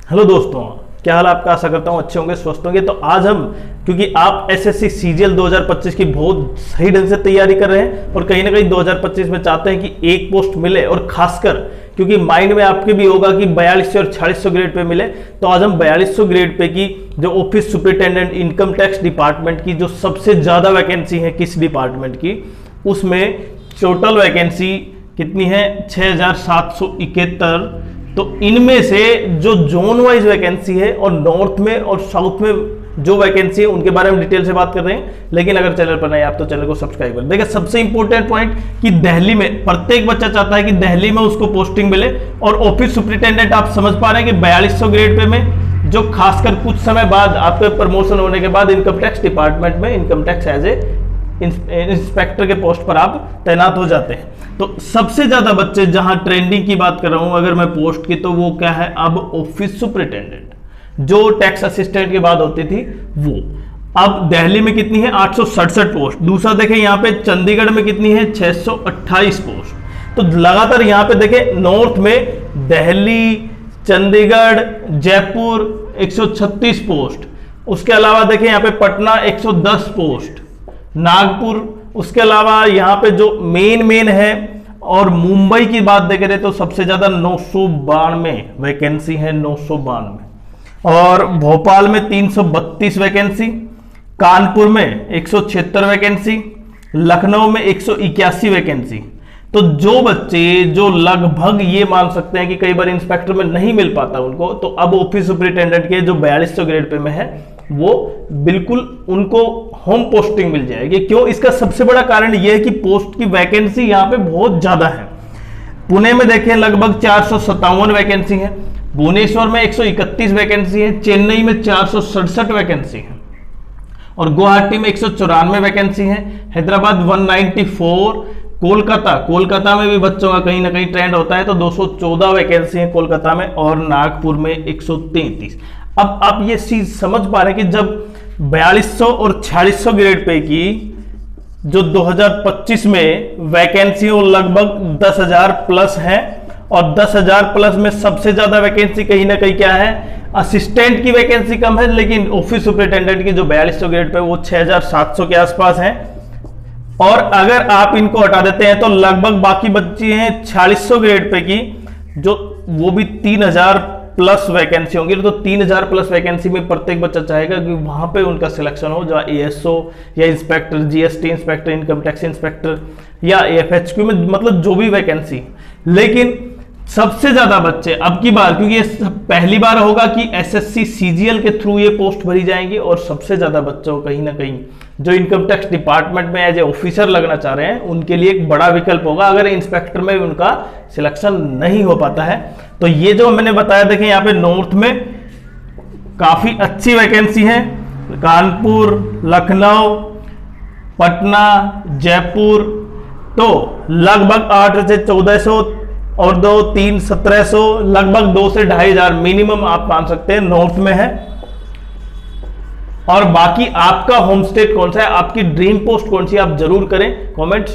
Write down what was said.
Hello दोस्तों, क्या हाल आपका। आशा करता हूँ अच्छे होंगे, स्वस्थ होंगे। तो आज हम, क्योंकि आप एसएससी सीजीएल 2025 की बहुत सही ढंग से तैयारी कर रहे हैं और कहीं ना कहीं 2025 में चाहते हैं कि एक पोस्ट मिले, और खासकर क्योंकि माइंड में आपके भी होगा कि 4200 और 4600 ग्रेड पे मिले, तो आज हम 4200 ग्रेड पे की जो office superintendent income tax department की जो सबसे ज्यादा वैकेंसी है किस डिपार्टमेंट की, उसमें टोटल वैकेंसी कितनी है 6771। तो इनमें से जो जोन वाइज वैकेंसी है और नॉर्थ में और साउथ में जो वैकेंसी है उनके बारे में डिटेल से बात कर रहे हैं। लेकिन अगर चैनल पर नए आप तो चैनल को सब्सक्राइब करें। देखिए, सबसे इंपॉर्टेंट पॉइंट कि दिल्ली में प्रत्येक बच्चा चाहता है कि दिल्ली में उसको पोस्टिंग मिले, और ऑफिस सुपरिटेंडेंट आप समझ पा रहे हैं कि 4200 ग्रेड पे में जो खासकर कुछ समय बाद आपके प्रमोशन होने के बाद इनकम टैक्स डिपार्टमेंट में income tax as a inspector के पोस्ट पर आप तैनात हो जाते हैं। तो सबसे ज्यादा बच्चे, जहां ट्रेंडिंग की बात कर रहा हूं अगर मैं पोस्ट की, तो वो क्या है अब ऑफिस सुपरिटेंडेंट, जो टैक्स असिस्टेंट के बाद होती थी वो। अब दिल्ली में कितनी है 867 पोस्ट। दूसरा देखें यहाँ पे चंडीगढ़ में कितनी है 628 पोस्ट। तो लगातार यहाँ पे देखें नॉर्थ में दिल्ली, चंडीगढ़, जयपुर 136 पोस्ट। उसके अलावा देखें यहाँ पे पटना 110 पोस्ट, नागपुर, उसके अलावा यहाँ पे जो मेन है, और मुंबई की बात देखें तो सबसे ज्यादा 992 वैकेंसी है, 992। और भोपाल में 332 वैकेंसी, कानपुर में 176 वैकेंसी, लखनऊ में 181 वैकेंसी। तो जो बच्चे जो लगभग ये मान सकते हैं कि कई बार इंस्पेक्टर में नहीं मिल पाता उनको, तो अब ऑफिस सुपरिटेंडेंट के जो 4200 ग्रेड पे में है वो बिल्कुल उनको होम पोस्टिंग मिल जाएगी। क्यों? इसका सबसे बड़ा कारण यह है कि पोस्ट की वैकेंसी यहां पे बहुत ज्यादा है। पुणे में देखें लगभग 457 वैकेंसी है, भुवनेश्वर में 131 वैकेंसी है, चेन्नई में 467 वैकेंसी है, और गुवाहाटी में 194 वैकेंसी है, हैदराबाद 194, कोलकाता में भी बच्चों का कहीं ना कहीं ट्रेंड होता है, तो 214 वैकेंसी है कोलकाता में, और नागपुर में 133। अब आप ये चीज समझ पा रहे हैं कि जब 4200 और 4600 ग्रेड पे की जो 2025 में वैकेंसी वो लगभग 10,000 प्लस है, और 10,000 प्लस में सबसे ज्यादा वैकेंसी कहीं ना कहीं क्या है, असिस्टेंट की वैकेंसी कम है, लेकिन ऑफिस सुपरिटेंडेंट की जो 4200 ग्रेड पे वो 6700 के आसपास है। और अगर आप इनको हटा देते हैं तो लगभग बाकी बच्चे हैं 4600 ग्रेड पे की, जो वो भी 3000 प्लस वैकेंसी होंगी। तो 3000 प्लस वैकेंसी में प्रत्येक बच्चा चाहेगा कि वहां पे उनका सिलेक्शन हो, जहां एएसओ या inspector, GST inspector, income tax inspector या एफएचक्यू में, मतलब जो भी वैकेंसी। लेकिन सबसे ज्यादा बच्चे अब की बार, क्योंकि ये पहली बार होगा कि एसएससी सीजीएल के थ्रू ये पोस्ट भरी जाएंगी, और सबसे ज्यादा बच्चों को कहीं ना कहीं जो इनकम टैक्स डिपार्टमेंट में एज ए ऑफिसर लगना चाह रहे हैं उनके लिए एक बड़ा विकल्प होगा अगर इंस्पेक्टर में उनका सिलेक्शन नहीं हो पाता है। तो ये जो मैंने बताया, देखें यहाँ पे नॉर्थ में काफी अच्छी वैकेंसी है, कानपुर, लखनऊ, पटना, जयपुर, तो लगभग 8 से 1400 और 2, 3, 1700, लगभग 2 से 2500 मिनिमम आप मान सकते हैं नॉर्थ में है। और बाकी आपका होम स्टेट कौन सा है, आपकी ड्रीम पोस्ट कौन सी, आप जरूर करें कमेंट।